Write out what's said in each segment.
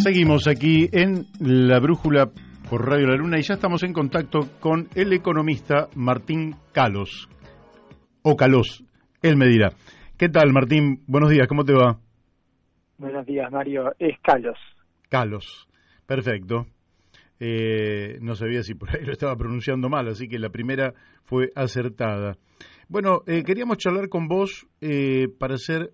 Seguimos aquí en La Brújula por Radio La Luna y ya estamos en contacto con el economista Martín Calos, o Calós, él me dirá. ¿Qué tal, Martín? Buenos días, ¿cómo te va? Buenos días, Mario. Es Calos. Calos, perfecto. No sabía si por ahí lo estaba pronunciando mal, así que la primera fue acertada. Bueno, queríamos charlar con vos para hacer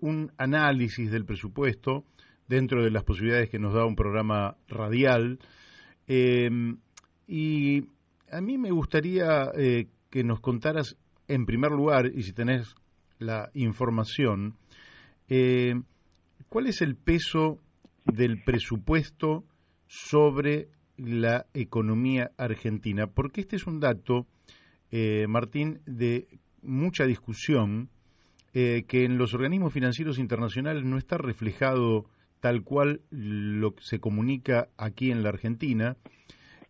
un análisis del presupuesto dentro de las posibilidades que nos da un programa radial. Y a mí me gustaría que nos contaras, en primer lugar, y si tenés la información, ¿cuál es el peso del presupuesto sobre la economía argentina? Porque este es un dato, Martín, de mucha discusión, que en los organismos financieros internacionales no está reflejado tal cual lo que se comunica aquí en la Argentina,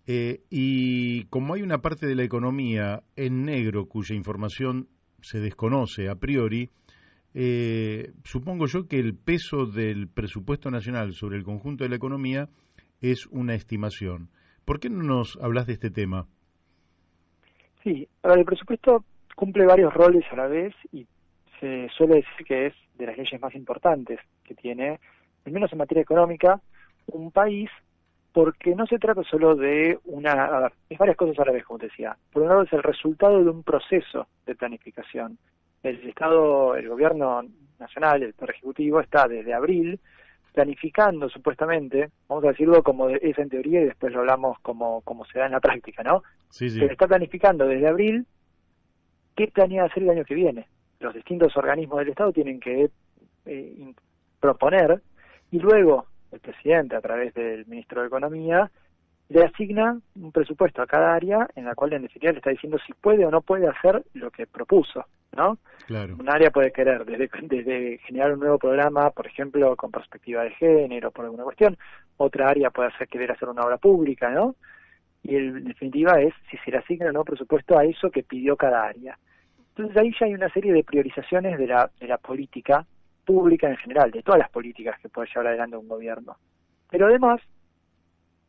y como hay una parte de la economía en negro cuya información se desconoce a priori, supongo yo que el peso del presupuesto nacional sobre el conjunto de la economía es una estimación. ¿Por qué no nos hablas de este tema? Sí, ahora el presupuesto cumple varios roles a la vez y se suele decir que es de las leyes más importantes que tiene, al menos en materia económica, un país, porque no se trata solo de es varias cosas a la vez, como te decía. Por un lado es el resultado de un proceso de planificación. El gobierno nacional, el Poder Ejecutivo, está desde abril planificando supuestamente, vamos a decirlo como es en teoría y después lo hablamos como se da en la práctica, ¿no? Sí, sí. Pero está planificando desde abril qué planea hacer el año que viene. Los distintos organismos del Estado tienen que proponer y luego el presidente, a través del ministro de Economía, le asigna un presupuesto a cada área en la cual en definitiva le está diciendo si puede o no puede hacer lo que propuso, ¿no? Claro. Un área puede querer desde generar un nuevo programa, por ejemplo, con perspectiva de género, por alguna cuestión. Otra área puede querer hacer una obra pública, ¿no? Y en definitiva es si se le asigna o no presupuesto a eso que pidió cada área. Entonces ahí ya hay una serie de priorizaciones de la política pública en general, de todas las políticas que puede llevar adelante un gobierno. Pero además,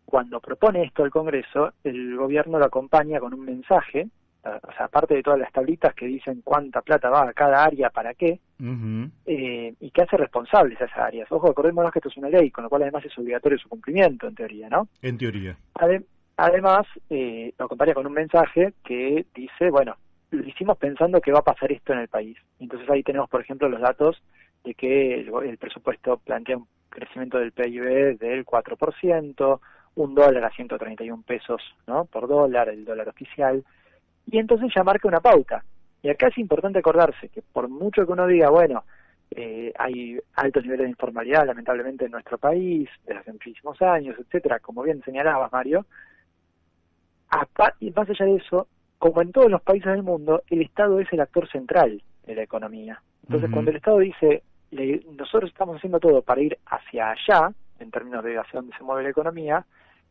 cuando propone esto al Congreso, el gobierno lo acompaña con un mensaje, o sea, aparte de todas las tablitas que dicen cuánta plata va a cada área, para qué, y que hace responsables a esas áreas. Ojo, acordémonos que esto es una ley, con lo cual además es obligatorio su cumplimiento, en teoría, ¿no? En teoría. Además, lo acompaña con un mensaje que dice, bueno, lo hicimos pensando que va a pasar esto en el país. Entonces ahí tenemos, por ejemplo, los datos de que el presupuesto plantea un crecimiento del PIB del 4%, $1 a 131 pesos, ¿no?, por dólar, el dólar oficial, y entonces ya marca una pauta. Y acá es importante acordarse que por mucho que uno diga, bueno, hay altos niveles de informalidad, lamentablemente, en nuestro país, desde hace muchísimos años, etcétera, como bien señalabas, Mario, y más allá de eso, como en todos los países del mundo, el Estado es el actor central de la economía. Entonces, cuando el Estado dice, nosotros estamos haciendo todo para ir hacia allá, en términos de hacia dónde se mueve la economía,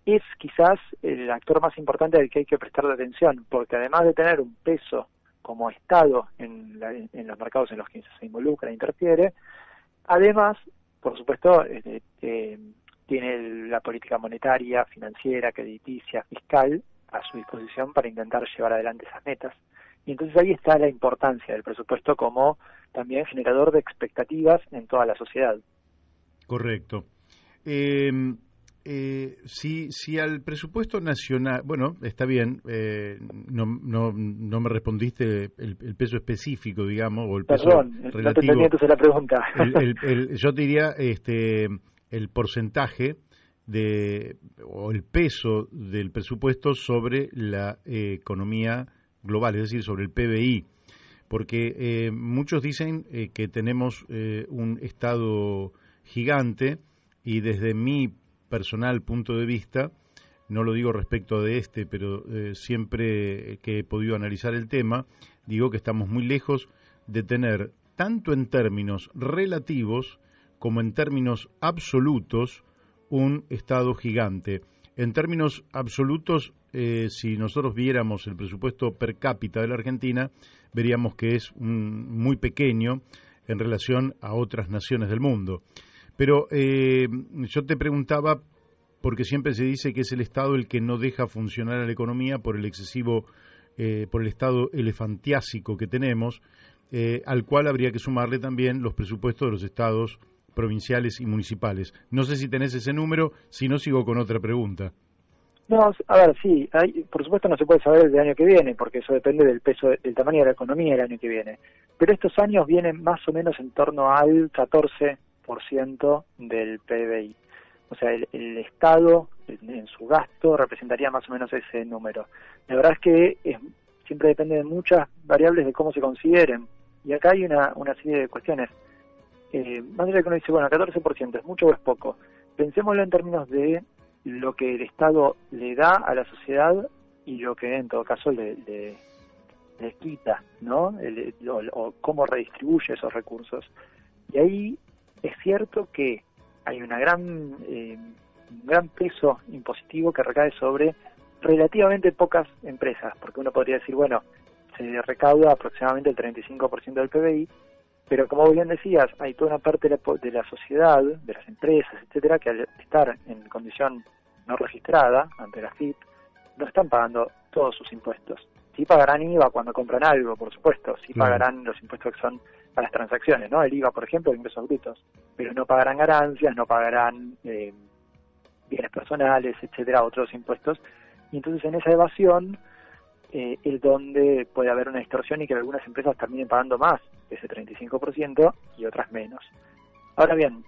es quizás el actor más importante al que hay que prestarle atención, porque además de tener un peso como Estado en los mercados en los que se involucra e interfiere, además, por supuesto, tiene la política monetaria, financiera, crediticia, fiscal a su disposición para intentar llevar adelante esas metas. Y entonces ahí está la importancia del presupuesto como también generador de expectativas en toda la sociedad. Correcto. Si al presupuesto nacional, bueno, está bien, no me respondiste el peso específico, digamos, o el peso relativo. No te entendí entonces la pregunta. Yo te diría el porcentaje o el peso del presupuesto sobre la economía global, es decir, sobre el PBI, porque muchos dicen que tenemos un Estado gigante y desde mi personal punto de vista, no lo digo respecto de pero siempre que he podido analizar el tema, digo que estamos muy lejos de tener, tanto en términos relativos como en términos absolutos, un Estado gigante. En términos absolutos, si nosotros viéramos el presupuesto per cápita de la Argentina, veríamos que es muy pequeño en relación a otras naciones del mundo. Pero yo te preguntaba, porque siempre se dice que es el Estado el que no deja funcionar a la economía por el excesivo, por el estado elefantiásico que tenemos, al cual habría que sumarle también los presupuestos de los estados provinciales y municipales. No sé si tenés ese número, si no sigo con otra pregunta. No, a ver, sí, por supuesto no se puede saber el año que viene, porque eso depende del peso, del tamaño de la economía del año que viene. Pero estos años vienen más o menos en torno al 14% del PBI. O sea, el Estado en su gasto representaría más o menos ese número. La verdad es que siempre depende de muchas variables de cómo se consideren. Y acá hay una serie de cuestiones. Más allá de que uno dice, bueno, 14%, ¿es mucho o es poco? Pensémoslo en términos de lo que el Estado le da a la sociedad y lo que en todo caso le quita, ¿no? O cómo redistribuye esos recursos. Y ahí es cierto que hay un gran peso impositivo que recae sobre relativamente pocas empresas, porque uno podría decir, bueno, se recauda aproximadamente el 35% del PBI, pero como bien decías, hay toda una parte de la sociedad, de las empresas, etcétera, que al estar en condición no registrada ante la FIP, no están pagando todos sus impuestos. Sí pagarán IVA cuando compran algo, por supuesto, sí pagarán los impuestos que son a las transacciones, ¿no? El IVA, por ejemplo, de ingresos brutos, pero no pagarán ganancias, no pagarán bienes personales, etcétera, otros impuestos. Y entonces en esa evasión es donde puede haber una distorsión y que algunas empresas terminen pagando más de ese 35% y otras menos. Ahora bien,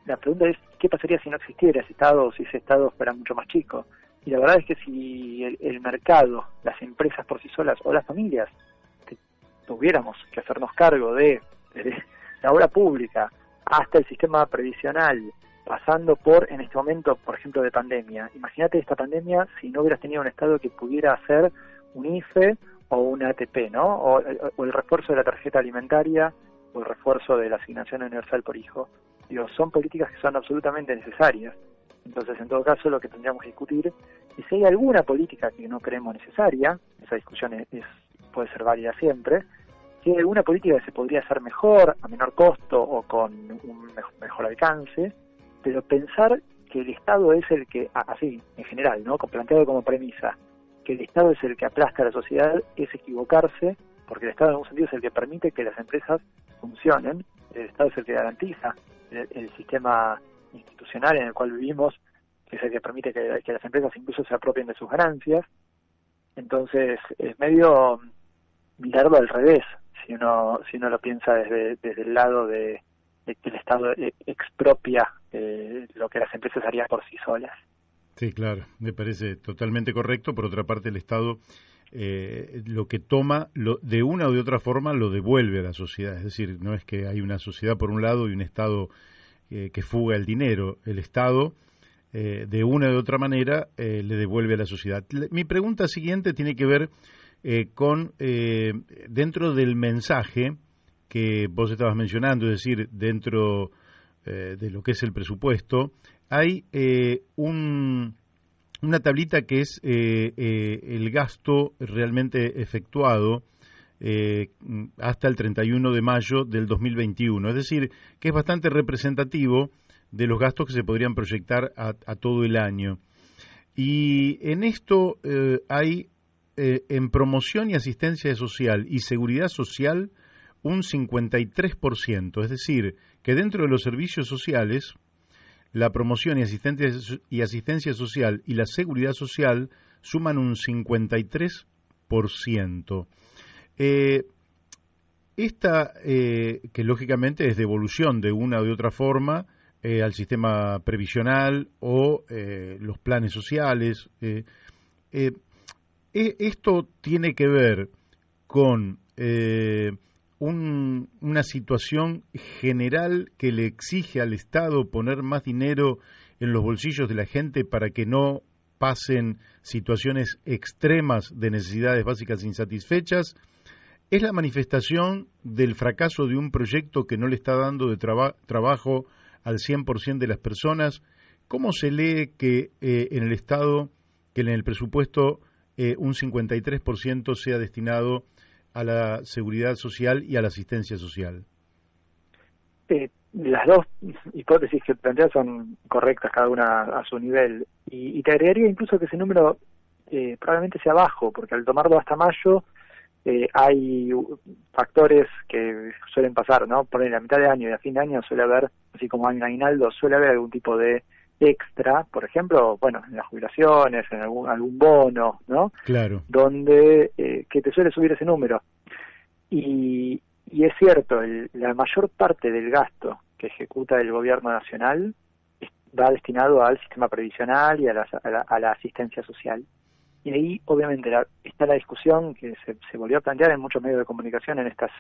la pregunta es, ¿qué pasaría si no existiera ese Estado o si ese Estado fuera mucho más chico? Y la verdad es que si el mercado, las empresas por sí solas o las familias tuviéramos que hacernos cargo desde la obra pública hasta el sistema previsional, pasando por, en este momento, por ejemplo, de pandemia. Imagínate esta pandemia si no hubieras tenido un Estado que pudiera hacer un IFE o un ATP, ¿no? O el refuerzo de la tarjeta alimentaria o el refuerzo de la asignación universal por hijo. Digo, son políticas que son absolutamente necesarias. Entonces, en todo caso, lo que tendríamos que discutir es si hay alguna política que no creemos necesaria, esa discusión puede ser válida siempre, si hay alguna política que se podría hacer mejor, a menor costo o con un mejor alcance, pero pensar que el Estado es el que, así, en general, ¿no? Planteado como premisa, que el Estado es el que aplasta a la sociedad, es equivocarse, porque el Estado en algún sentido es el que permite que las empresas funcionen, el Estado es el que garantiza el sistema institucional en el cual vivimos, que es el que permite que las empresas incluso se apropien de sus ganancias. Entonces es medio mirarlo al revés, si uno lo piensa desde el lado de que el Estado expropia lo que las empresas harían por sí solas. Sí, claro, me parece totalmente correcto. Por otra parte, el Estado lo que toma, de una o de otra forma, lo devuelve a la sociedad. Es decir, no es que hay una sociedad por un lado y un Estado que fuga el dinero. El Estado, de una o de otra manera, le devuelve a la sociedad. Mi pregunta siguiente tiene que ver con, dentro del mensaje que vos estabas mencionando, es decir, dentro de lo que es el presupuesto, hay una tablita que es el gasto realmente efectuado hasta el 31 de mayo del 2021. Es decir, que es bastante representativo de los gastos que se podrían proyectar a todo el año. Y en esto hay en promoción y asistencia social y seguridad social un 53%. Es decir, que dentro de los servicios sociales, la promoción y asistencia social y la seguridad social suman un 53%. Esta, que lógicamente es devolución de una o de otra forma al sistema previsional o los planes sociales. Esto tiene que ver con una situación general que le exige al Estado poner más dinero en los bolsillos de la gente para que no pasen situaciones extremas de necesidades básicas insatisfechas. Es la manifestación del fracaso de un proyecto que no le está dando de trabajo al 100% de las personas. ¿Cómo se lee que en el Estado, que en el presupuesto, un 53% sea destinado a la seguridad social y a la asistencia social? las dos hipótesis que planteas son correctas, cada una a su nivel. Y te agregaría incluso que ese número probablemente sea bajo, porque al tomarlo hasta mayo hay factores que suelen pasar, ¿no? Por la mitad de año y a fin de año suele haber, así como hay un aguinaldo, suele haber algún tipo de extra, por ejemplo, bueno, en las jubilaciones, en algún bono, ¿no? Claro. Donde que te suele subir ese número. Y es cierto, la mayor parte del gasto que ejecuta el gobierno nacional va destinado al sistema previsional y a la asistencia social. Y ahí, obviamente, está la discusión que se volvió a plantear en muchos medios de comunicación en esta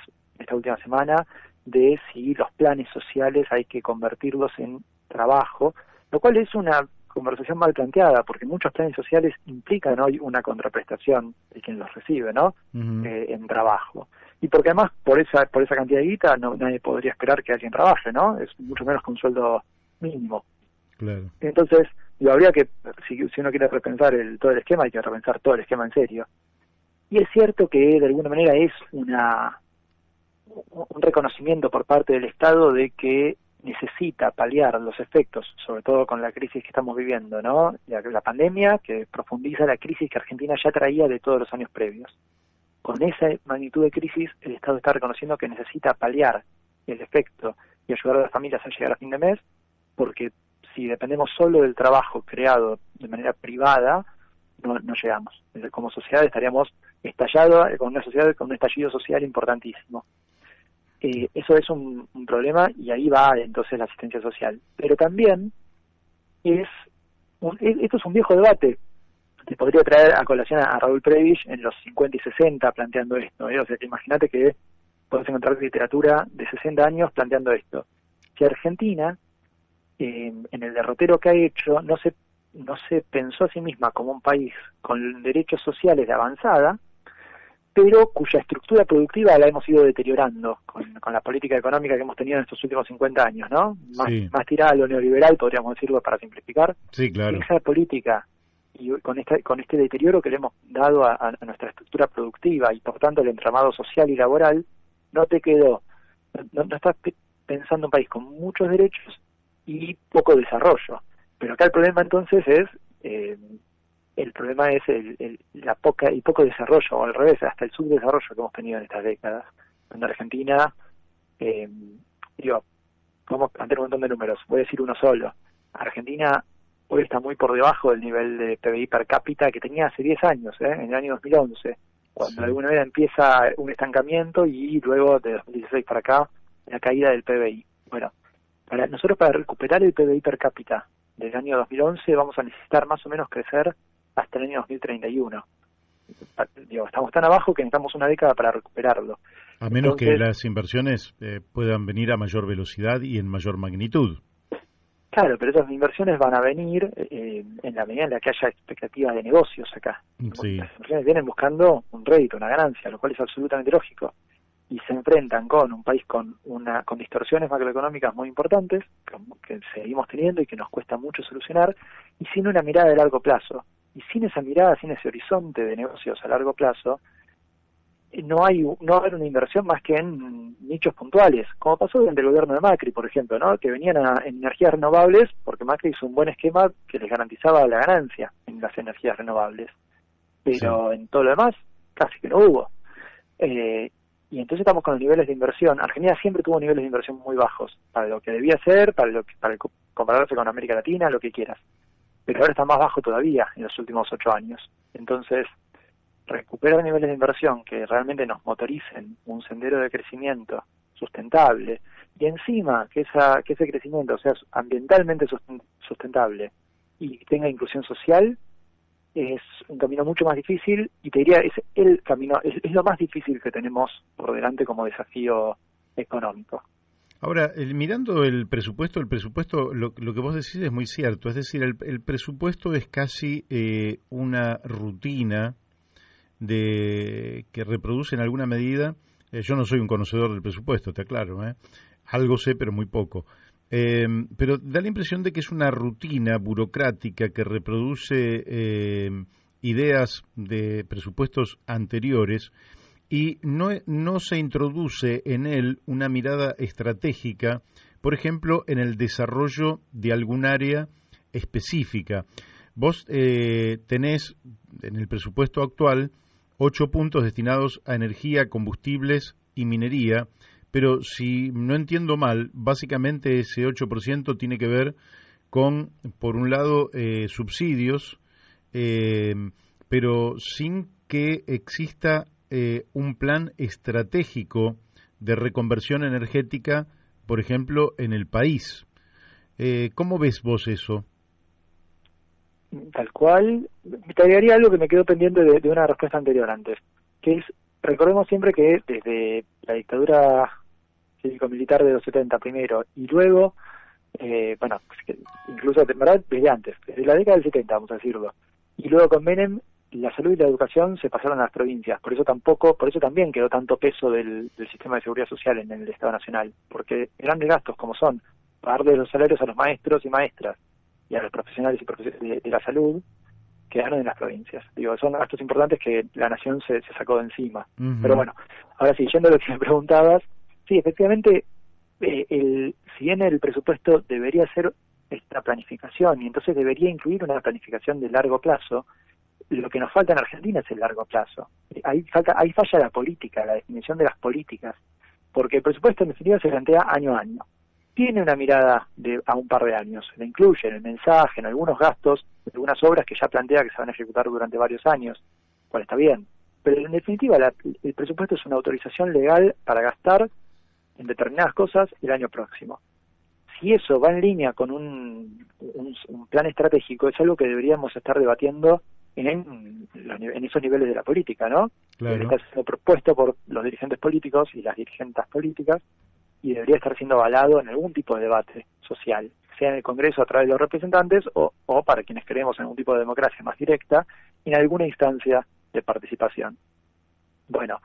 última semana, de si los planes sociales hay que convertirlos en trabajo, lo cual es una conversación mal planteada, porque muchos planes sociales implican hoy una contraprestación de quien los recibe, ¿no? Uh-huh. En trabajo. Y porque además, por esa cantidad de guita, nadie podría esperar que alguien trabaje, ¿no? Es mucho menos que un sueldo mínimo. Claro. Entonces, habría que, si uno quiere repensar todo el esquema, hay que repensar todo el esquema en serio. Y es cierto que de alguna manera es un reconocimiento por parte del Estado de que necesita paliar los efectos, sobre todo con la crisis que estamos viviendo, ¿no? La pandemia, que profundiza la crisis que Argentina ya traía de todos los años previos. Con esa magnitud de crisis, el Estado está reconociendo que necesita paliar el efecto y ayudar a las familias a llegar a fin de mes, porque si dependemos solo del trabajo creado de manera privada, no llegamos. Como sociedad estaríamos con una sociedad con un estallido social importantísimo. Eso es un problema y ahí va entonces la asistencia social. Pero también esto es un viejo debate. Te podría traer a colación a Raúl Prebisch en los 50 y 60 planteando esto. O sea, que imagínate que podés encontrar literatura de 60 años planteando esto. Si Argentina, en el derrotero que ha hecho, no se pensó a sí misma como un país con derechos sociales de avanzada, pero cuya estructura productiva la hemos ido deteriorando con la política económica que hemos tenido en estos últimos 50 años, ¿no? Más tirada a lo neoliberal, podríamos decirlo para simplificar. Sí, claro. Esa política y con este deterioro que le hemos dado a nuestra estructura productiva y por tanto el entramado social y laboral, no estás pensando un país con muchos derechos y poco desarrollo. Pero acá el problema entonces es la poco desarrollo, o al revés, hasta el subdesarrollo que hemos tenido en estas décadas. En Argentina, vamos a tener un montón de números, voy a decir uno solo. Argentina hoy está muy por debajo del nivel de PBI per cápita que tenía hace 10 años, en el año 2011, cuando de alguna manera empieza un estancamiento y luego de 2016 para acá, la caída del PBI. Bueno, nosotros para recuperar el PBI per cápita del año 2011 vamos a necesitar más o menos crecer hasta el año 2031. Estamos tan abajo que necesitamos una década para recuperarlo. A menos que las inversiones puedan venir a mayor velocidad y en mayor magnitud. Claro, pero esas inversiones van a venir en la medida en la que haya expectativas de negocios acá. Sí. Las inversiones vienen buscando un rédito, una ganancia, lo cual es absolutamente lógico. Y se enfrentan con un país con distorsiones macroeconómicas muy importantes, que seguimos teniendo y que nos cuesta mucho solucionar, y sin una mirada de largo plazo. Y sin esa mirada, sin ese horizonte de negocios a largo plazo, no va a haber una inversión más que en nichos puntuales, como pasó durante el gobierno de Macri, por ejemplo, ¿no? Que venían en energías renovables porque Macri hizo un buen esquema que les garantizaba la ganancia en las energías renovables. Pero en todo lo demás, casi que no hubo. Y entonces estamos con los niveles de inversión. Argentina siempre tuvo niveles de inversión muy bajos, para lo que debía ser, para compararse con América Latina, lo que quieras. Pero ahora está más bajo todavía en los últimos 8 años. Entonces, recuperar niveles de inversión que realmente nos motoricen un sendero de crecimiento sustentable y encima que ese crecimiento sea ambientalmente sustentable y tenga inclusión social, es un camino mucho más difícil y te diría es el camino, es lo más difícil que tenemos por delante como desafío económico. Ahora, mirando el presupuesto, lo que vos decís es muy cierto, es decir, el presupuesto es casi una rutina que reproduce en alguna medida, yo no soy un conocedor del presupuesto, está claro, algo sé pero muy poco, pero da la impresión de que es una rutina burocrática que reproduce ideas de presupuestos anteriores y no se introduce en él una mirada estratégica por ejemplo, en el desarrollo de algún área específica. Vos tenés en el presupuesto actual 8 puntos destinados a energía, combustibles y minería, pero si no entiendo mal, básicamente ese 8% tiene que ver con, por un lado, subsidios, pero sin que exista un plan estratégico de reconversión energética, por ejemplo, en el país. ¿Cómo ves vos eso? Tal cual. Te agregaría algo que me quedó pendiente de una respuesta anterior antes, que es, recordemos siempre que desde la dictadura cívico-militar de los 70 primero, y luego, bueno, incluso en verdad desde antes, desde la década del 70, vamos a decirlo, y luego con Menem, la salud y la educación se pasaron a las provincias, por eso también quedó tanto peso del sistema de seguridad social en el Estado Nacional, porque grandes gastos como son pagarle los salarios a los maestros y maestras y a los profesionales de la salud, quedaron en las provincias. Digo, son gastos importantes que la nación se sacó de encima. Uh-huh. Pero bueno, ahora sí, yendo a lo que me preguntabas, sí, efectivamente, si bien el presupuesto debería ser esta planificación, y entonces debería incluir una planificación de largo plazo, lo que nos falta en Argentina es el largo plazo. Ahí falla la política, la definición de las políticas, porque el presupuesto en definitiva se plantea año a año. Tiene una mirada a un par de años, le incluye en el mensaje, en algunos gastos, en algunas obras que ya plantea que se van a ejecutar durante varios años, cual está bien. Pero en definitiva el presupuesto es una autorización legal para gastar en determinadas cosas el año próximo. Si eso va en línea con un plan estratégico, es algo que deberíamos estar debatiendo en esos niveles de la política, ¿no? Claro. Está siendo propuesto por los dirigentes políticos y las dirigentes políticas, y debería estar siendo avalado en algún tipo de debate social, sea en el Congreso a través de los representantes o para quienes creemos en algún tipo de democracia más directa, en alguna instancia de participación. Bueno,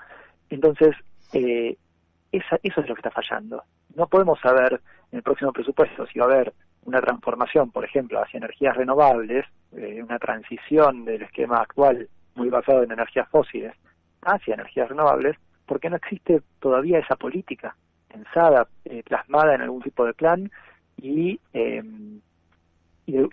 entonces, eso es lo que está fallando. No podemos saber en el próximo presupuesto si va a haber una transformación, por ejemplo, hacia energías renovables, una transición del esquema actual muy basado en energías fósiles hacia energías renovables, porque no existe todavía esa política pensada, plasmada en algún tipo de plan y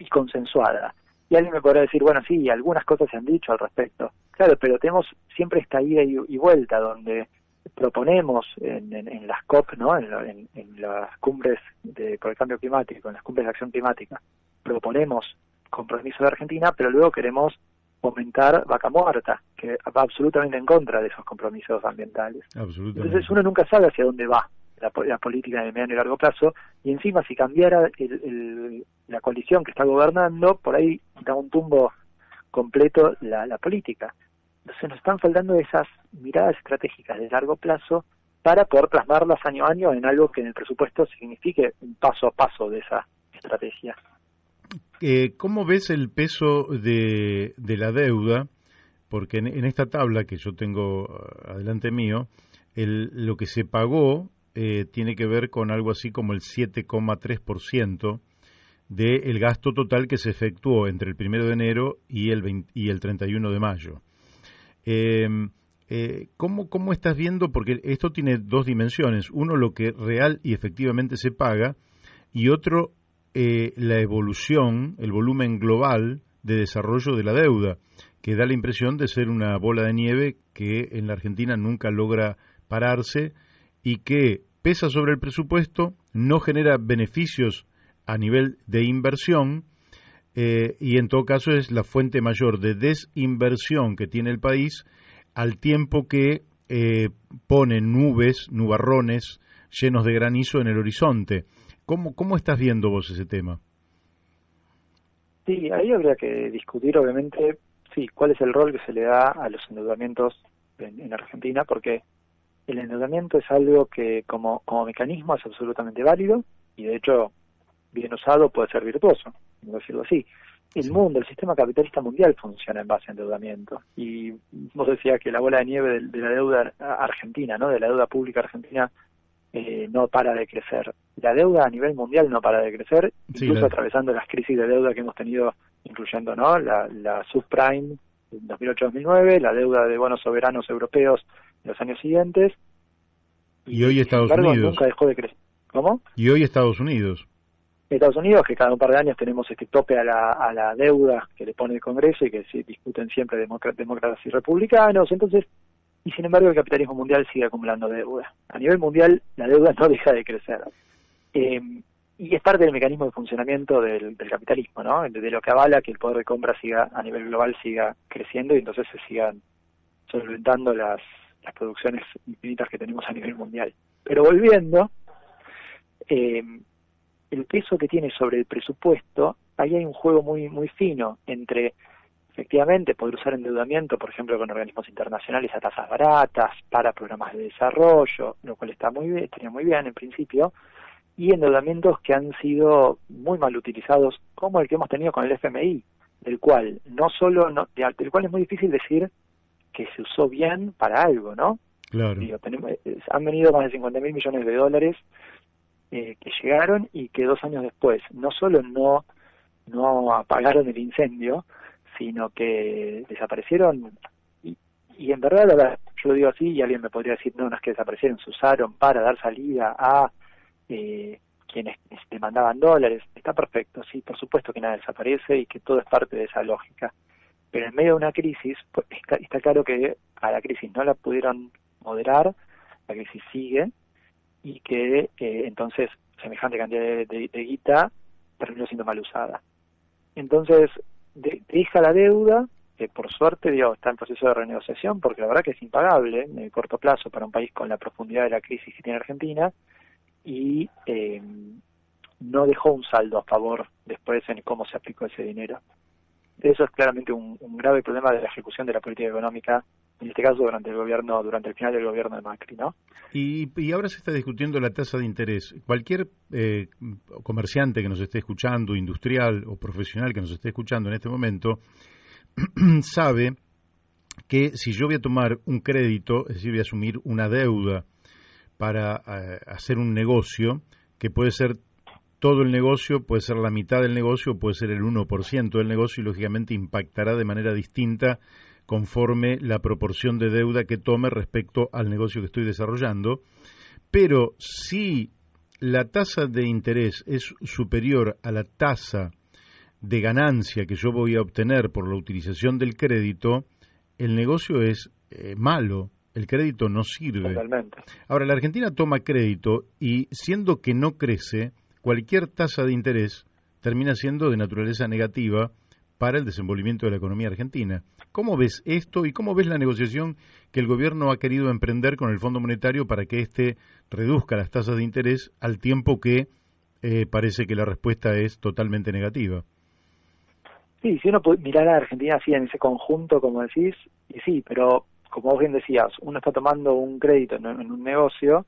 consensuada. Y alguien me podrá decir, bueno, sí, algunas cosas se han dicho al respecto. Claro, pero tenemos siempre esta ida y vuelta donde proponemos en las COP, ¿no? En las cumbres por el cambio climático, en las cumbres de acción climática, proponemos compromiso de Argentina, pero luego queremos fomentar vaca muerta, que va absolutamente en contra de esos compromisos ambientales. Entonces uno nunca sabe hacia dónde va la política en el mediano y largo plazo, y encima si cambiara la coalición que está gobernando, por ahí da un tumbo completo la política. Entonces nos están faltando esas miradas estratégicas de largo plazo para poder plasmarlas año a año en algo que en el presupuesto signifique un paso a paso de esa estrategia. ¿Cómo ves el peso de la deuda? Porque en esta tabla que yo tengo adelante mío, lo que se pagó tiene que ver con algo así como el 7,3% del gasto total que se efectuó entre el 1 de enero y el 31 de mayo. ¿Cómo estás viendo? Porque esto tiene dos dimensiones. Uno, lo que real y efectivamente se paga, y otro, la evolución, el volumen global de desarrollo de la deuda, que da la impresión de ser una bola de nieve que en la Argentina nunca logra pararse y que pesa sobre el presupuesto, no genera beneficios a nivel de inversión, y en todo caso es la fuente mayor de desinversión que tiene el país, al tiempo que pone nubarrones llenos de granizo en el horizonte. ¿Cómo estás viendo vos ese tema? Sí, ahí habría que discutir, obviamente, sí, cuál es el rol que se le da a los endeudamientos en Argentina, porque el endeudamiento es algo que como mecanismo es absolutamente válido y de hecho bien usado puede ser virtuoso, por decirlo así. El mundo, el sistema capitalista mundial funciona en base a endeudamiento, y vos decías que la bola de nieve de la deuda argentina, ¿no? De la deuda pública argentina no para de crecer. La deuda a nivel mundial no para de crecer, incluso atravesando las crisis de deuda que hemos tenido, incluyendo, ¿no? La subprime en 2008-2009, la deuda de bonos soberanos europeos en los años siguientes. Y hoy Estados Unidos. Nunca dejó de crecer. ¿Cómo? Y hoy Estados Unidos. Estados Unidos, que cada un par de años tenemos este tope a la deuda que le pone el Congreso y que se discuten siempre demócratas y republicanos. Entonces, y sin embargo el capitalismo mundial sigue acumulando deuda. A nivel mundial la deuda no deja de crecer. Y es parte del mecanismo de funcionamiento del capitalismo, ¿no? De lo que avala que el poder de compra siga a nivel global siga creciendo y entonces se sigan solventando las producciones infinitas que tenemos a nivel mundial. Pero volviendo, el peso que tiene sobre el presupuesto, ahí hay un juego muy muy fino entre efectivamente poder usar endeudamiento, por ejemplo, con organismos internacionales a tasas baratas para programas de desarrollo, lo cual estaría muy bien en principio, y endeudamientos que han sido muy mal utilizados, como el que hemos tenido con el FMI, del cual del cual es muy difícil decir que se usó bien para algo, ¿no? Claro. Digo, han venido más de 50.000 millones de dólares que llegaron y que 2 años después no solo no apagaron el incendio, sino que desaparecieron y en verdad, yo lo digo así y alguien me podría decir, no es que desaparecieron, se usaron para dar salida a quienes demandaban dólares. Está perfecto, sí, por supuesto que nada desaparece y que todo es parte de esa lógica, pero en medio de una crisis, pues, está claro que a la crisis no la pudieron moderar, la crisis sigue y que entonces semejante cantidad de guita terminó siendo mal usada. Entonces, deja la deuda, que por suerte está en proceso de renegociación, porque la verdad que es impagable en el corto plazo para un país con la profundidad de la crisis que tiene Argentina, y no dejó un saldo a favor después en cómo se aplicó ese dinero. Eso es claramente un grave problema de la ejecución de la política económica, en este caso durante el final del gobierno de Macri, ¿no? Y ahora se está discutiendo la tasa de interés. Cualquier comerciante que nos esté escuchando, industrial o profesional que nos esté escuchando en este momento, sabe que si yo voy a tomar un crédito, es decir, voy a asumir una deuda para hacer un negocio, que puede ser todo el negocio, puede ser la mitad del negocio, puede ser el 1% del negocio y lógicamente impactará de manera distinta conforme la proporción de deuda que tome respecto al negocio que estoy desarrollando. Pero si la tasa de interés es superior a la tasa de ganancia que yo voy a obtener por la utilización del crédito, el negocio es malo. El crédito no sirve. Totalmente. Ahora, la Argentina toma crédito y siendo que no crece, cualquier tasa de interés termina siendo de naturaleza negativa para el desenvolvimiento de la economía argentina. ¿Cómo ves esto y cómo ves la negociación que el gobierno ha querido emprender con el Fondo Monetario para que éste reduzca las tasas de interés al tiempo que parece que la respuesta es totalmente negativa? Sí, si uno puede mirar a Argentina así en ese conjunto, como decís, y sí, pero como vos bien decías, uno está tomando un crédito en un negocio,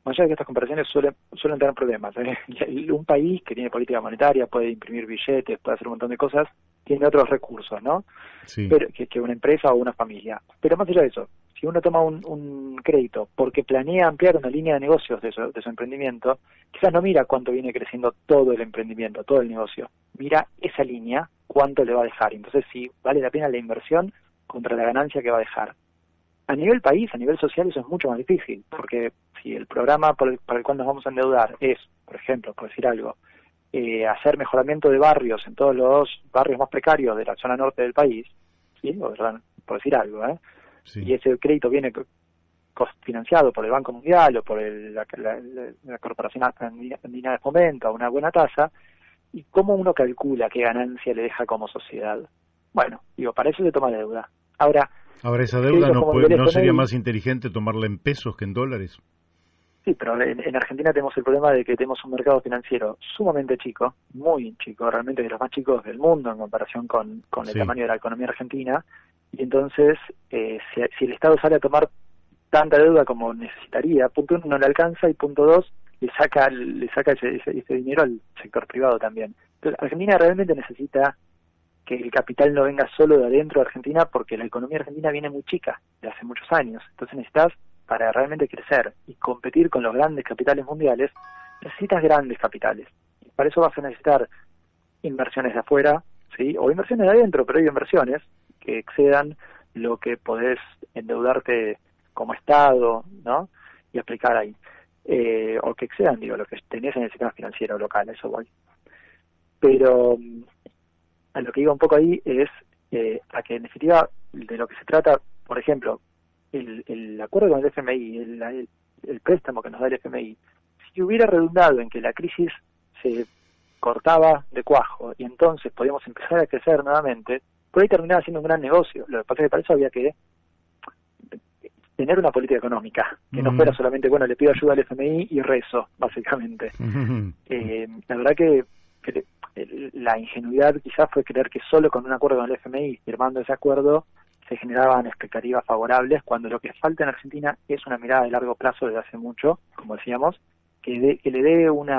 más allá de que estas comparaciones suelen tener problemas. Un país que tiene política monetaria puede imprimir billetes, puede hacer un montón de cosas, tiene otros recursos, ¿no? Sí. Pero, que una empresa o una familia. Pero más allá de eso, si uno toma un crédito porque planea ampliar una línea de negocios de su emprendimiento, quizás no mira cuánto viene creciendo todo el emprendimiento, todo el negocio. Mira esa línea, cuánto le va a dejar. Entonces, si vale la pena la inversión contra la ganancia que va a dejar. A nivel país, a nivel social, eso es mucho más difícil, porque si el programa para el cual nos vamos a endeudar es, por ejemplo, por decir algo, hacer mejoramiento de barrios en todos los barrios más precarios de la zona norte del país, ¿sí? Por decir algo, Sí. Y ese crédito viene financiado por el Banco Mundial o por la Corporación Andina de Fomento a una buena tasa, ¿y cómo uno calcula qué ganancia le deja como sociedad? Bueno, para eso se toma deuda. Ahora esa deuda no sería más inteligente tomarla en pesos que en dólares. Sí, pero en Argentina tenemos el problema de que tenemos un mercado financiero sumamente chico, muy chico, realmente de los más chicos del mundo en comparación con el tamaño de la economía argentina, y entonces si el Estado sale a tomar tanta deuda como necesitaría, punto uno, no le alcanza, y punto dos, le saca ese dinero al sector privado también. Entonces, Argentina realmente necesita que el capital no venga solo de adentro de Argentina, porque la economía argentina viene muy chica, de hace muchos años. Entonces necesitas, para realmente crecer y competir con los grandes capitales mundiales, necesitas grandes capitales. Y para eso vas a necesitar inversiones de afuera, ¿sí? O inversiones de adentro, pero hay inversiones que excedan lo que podés endeudarte como Estado, ¿no? Y aplicar ahí. o que excedan, lo que tenés en el sistema financiero local, a eso voy. Pero a lo que iba un poco ahí es a que en definitiva de lo que se trata, por ejemplo, el acuerdo con el FMI, el préstamo que nos da el FMI, si hubiera redundado en que la crisis se cortaba de cuajo y entonces podíamos empezar a crecer nuevamente, por ahí terminaba siendo un gran negocio. Lo que pasa es que para eso había que tener una política económica, que no fuera solamente, bueno, le pido ayuda al FMI y rezo, básicamente. La verdad que la ingenuidad quizás fue creer que solo con un acuerdo con el FMI, firmando ese acuerdo, se generaban expectativas favorables, cuando lo que falta en Argentina es una mirada de largo plazo desde hace mucho, como decíamos, que le dé un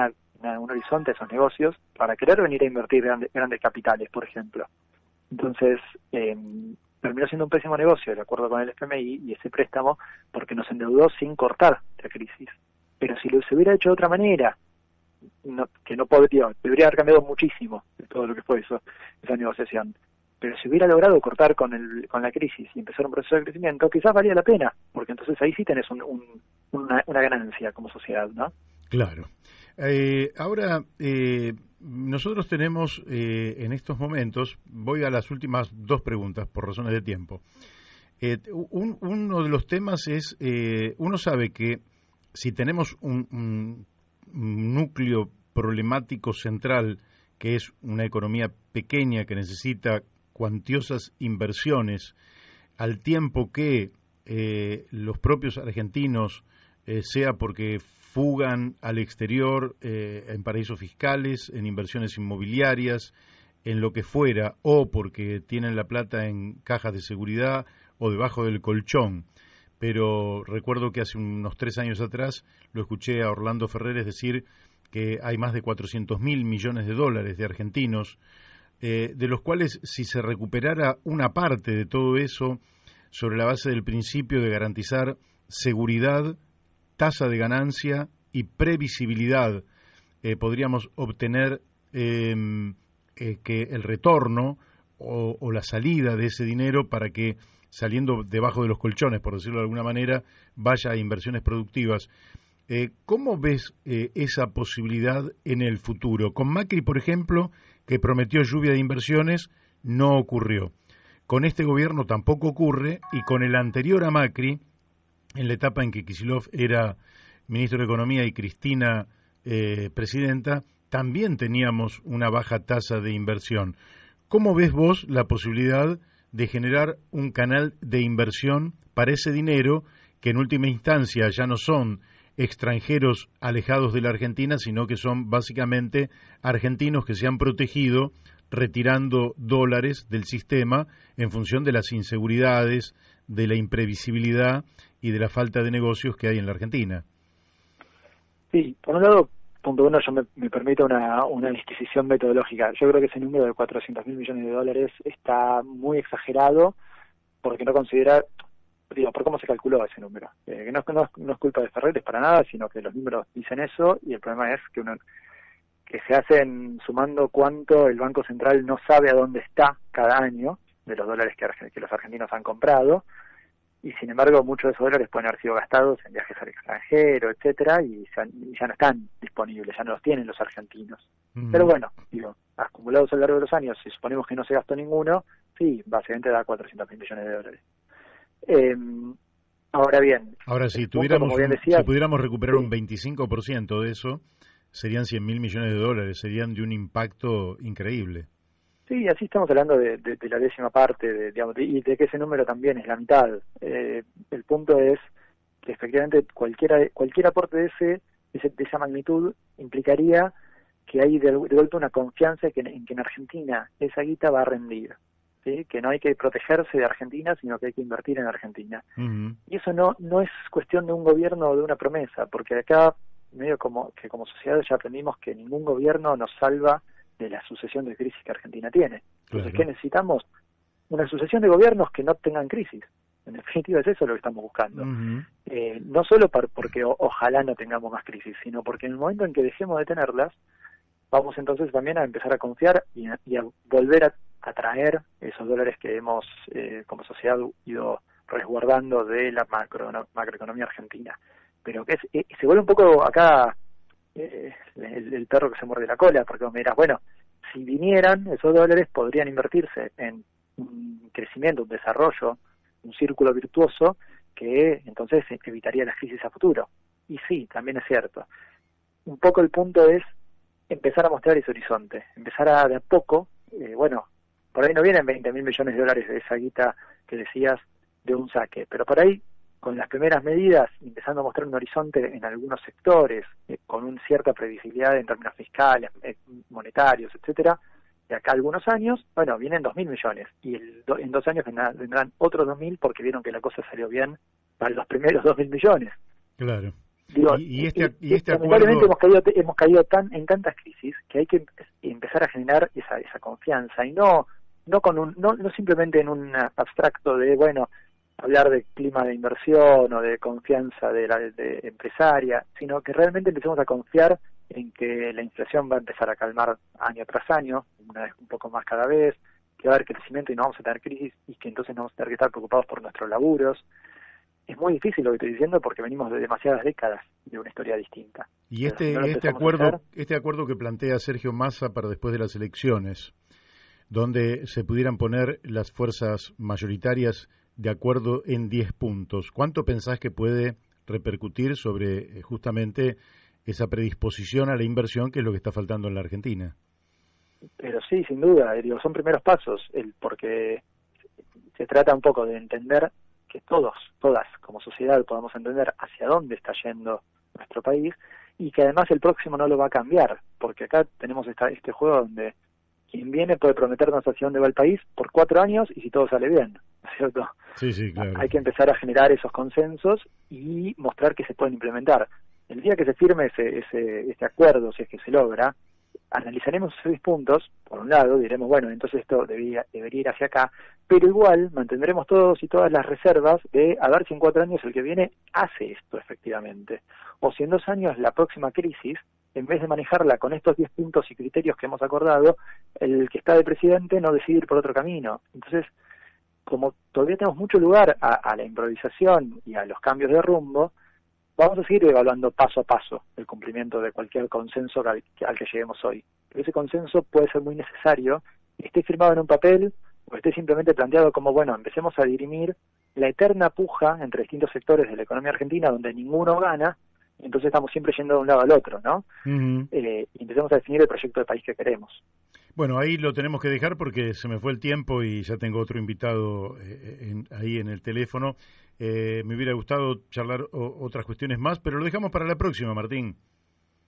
horizonte a esos negocios para querer venir a invertir grandes capitales, por ejemplo. Entonces, terminó siendo un pésimo negocio el acuerdo con el FMI y ese préstamo porque nos endeudó sin cortar la crisis. Pero si se hubiera hecho de otra manera, que no podría, debería haber cambiado muchísimo de todo lo que fue esa negociación. Pero si hubiera logrado cortar con la crisis y empezar un proceso de crecimiento, quizás valía la pena, porque entonces ahí sí tenés una ganancia como sociedad, ¿no? Claro. Ahora, nosotros tenemos en estos momentos, voy a las últimas dos preguntas por razones de tiempo. Uno de los temas es, uno sabe que si tenemos un núcleo problemático central, que es una economía pequeña que necesita cuantiosas inversiones, al tiempo que los propios argentinos, sea porque fugan al exterior en paraísos fiscales, en inversiones inmobiliarias, en lo que fuera, o porque tienen la plata en cajas de seguridad o debajo del colchón. Pero recuerdo que hace unos 3 años atrás lo escuché a Orlando Ferreres decir que hay más de 400.000 millones de dólares de argentinos, de los cuales si se recuperara una parte de todo eso sobre la base del principio de garantizar seguridad, tasa de ganancia y previsibilidad, podríamos obtener que el retorno o la salida de ese dinero para que, saliendo debajo de los colchones, por decirlo de alguna manera, vaya a inversiones productivas. ¿Cómo ves esa posibilidad en el futuro? Con Macri, por ejemplo, que prometió lluvia de inversiones, no ocurrió. Con este gobierno tampoco ocurre, y con el anterior a Macri, en la etapa en que Kicillof era ministro de Economía y Cristina presidenta, también teníamos una baja tasa de inversión. ¿Cómo ves vos la posibilidad de generar un canal de inversión para ese dinero que en última instancia ya no son extranjeros alejados de la Argentina, sino que son básicamente argentinos que se han protegido retirando dólares del sistema en función de las inseguridades, de la imprevisibilidad y de la falta de negocios que hay en la Argentina? Sí, por un lado, punto uno, yo me permito una disquisición metodológica. Yo creo que ese número de 400.000 millones de dólares está muy exagerado porque no considera, por cómo se calculó ese número. Que no es culpa de Ferreres para nada, sino que los números dicen eso y el problema es que se hacen sumando cuánto el Banco Central no sabe a dónde está cada año de los dólares que los argentinos han comprado, y sin embargo muchos de esos dólares pueden haber sido gastados en viajes al extranjero, etcétera, y ya no están disponibles, ya no los tienen los argentinos. Pero bueno, acumulados a lo largo de los años, si suponemos que no se gastó ninguno, sí, básicamente da 400.000 millones de dólares. Ahora bien, si decías, pudiéramos recuperar sí, un 25% de eso, serían 100.000 millones de dólares, serían de un impacto increíble. Sí, así estamos hablando de la décima parte, y de que ese número también es la mitad. El punto es que efectivamente cualquier aporte de esa magnitud implicaría que hay de golpe una confianza en que en Argentina esa guita va a rendir, ¿sí? Que no hay que protegerse de Argentina, sino que hay que invertir en Argentina. Y eso no es cuestión de un gobierno o de una promesa, porque acá medio como sociedad ya aprendimos que ningún gobierno nos salva de la sucesión de crisis que Argentina tiene. Entonces, ¿qué necesitamos? Una sucesión de gobiernos que no tengan crisis. En definitiva es eso lo que estamos buscando. No solo porque ojalá no tengamos más crisis, sino porque en el momento en que dejemos de tenerlas, vamos entonces también a empezar a confiar y a volver a atraer esos dólares que hemos como sociedad ido resguardando de la macroeconomía argentina. pero que se vuelve un poco acá el perro que se muerde la cola, porque vos me dirás, bueno, si vinieran esos dólares podrían invertirse en un crecimiento, un desarrollo, un círculo virtuoso que entonces evitaría las crisis a futuro. Y sí, también es cierto. Un poco el punto es empezar a mostrar ese horizonte, empezar a de a poco, bueno, por ahí no vienen 20.000 millones de dólares de esa guita que decías de un saque, pero por ahí con las primeras medidas, empezando a mostrar un horizonte en algunos sectores, con una cierta previsibilidad en términos fiscales, monetarios, etcétera, de acá a algunos años, bueno, vienen 2.000 millones, y en 2 años vendrán otros 2.000 porque vieron que la cosa salió bien para los primeros 2.000 millones. Claro. Digo, Y este lamentablemente acuerdo... hemos caído en tantas crisis que hay que empezar a generar esa confianza, y no simplemente en un abstracto de, bueno, hablar de clima de inversión o de confianza de empresaria, sino que realmente empecemos a confiar en que la inflación va a empezar a calmar año tras año, una vez un poco más cada vez, que va a haber crecimiento y no vamos a tener crisis, y que entonces no vamos a tener que estar preocupados por nuestros laburos. Es muy difícil lo que estoy diciendo porque venimos de demasiadas décadas de una historia distinta. Y este acuerdo que plantea Sergio Massa para después de las elecciones, donde se pudieran poner las fuerzas mayoritarias de acuerdo en 10 puntos, ¿cuánto pensás que puede repercutir sobre justamente esa predisposición a la inversión, que es lo que está faltando en la Argentina? Pero sí, sin duda, son primeros pasos, porque se trata un poco de entender que todas, como sociedad, podamos entender hacia dónde está yendo nuestro país, y que además el próximo no lo va a cambiar, porque acá tenemos este juego donde quien viene puede prometernos hacia dónde va el país por 4 años y si todo sale bien, ¿no es cierto? Sí, claro. Hay que empezar a generar esos consensos y mostrar que se pueden implementar. El día que se firme este acuerdo, si es que se logra, analizaremos esos 6 puntos, por un lado, diremos, bueno, entonces esto debería ir hacia acá, pero igual mantendremos todos y todas las reservas de a ver si en 4 años el que viene hace esto efectivamente, o si en 2 años la próxima crisis, en vez de manejarla con estos 10 puntos y criterios que hemos acordado, el que está de presidente no decide ir por otro camino. Entonces, como todavía tenemos mucho lugar a la improvisación y a los cambios de rumbo, vamos a seguir evaluando paso a paso el cumplimiento de cualquier consenso al que lleguemos hoy. Pero ese consenso puede ser muy necesario, esté firmado en un papel o esté simplemente planteado como, bueno, empecemos a dirimir la eterna puja entre distintos sectores de la economía argentina donde ninguno gana, entonces estamos siempre yendo de un lado al otro, ¿no? Uh-huh. Y empecemos a definir el proyecto de país que queremos. Bueno, ahí lo tenemos que dejar porque se me fue el tiempo y ya tengo otro invitado ahí en el teléfono. Me hubiera gustado charlar otras cuestiones más, pero lo dejamos para la próxima, Martín.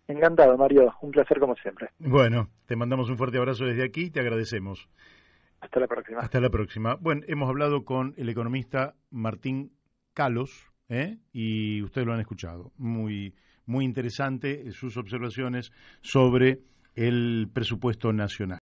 Encantado, Mario. Un placer como siempre. Bueno, te mandamos un fuerte abrazo desde aquí y te agradecemos. Hasta la próxima. Hasta la próxima. Bueno, hemos hablado con el economista Martín Calos, y ustedes lo han escuchado. Muy, muy interesante sus observaciones sobre el presupuesto nacional.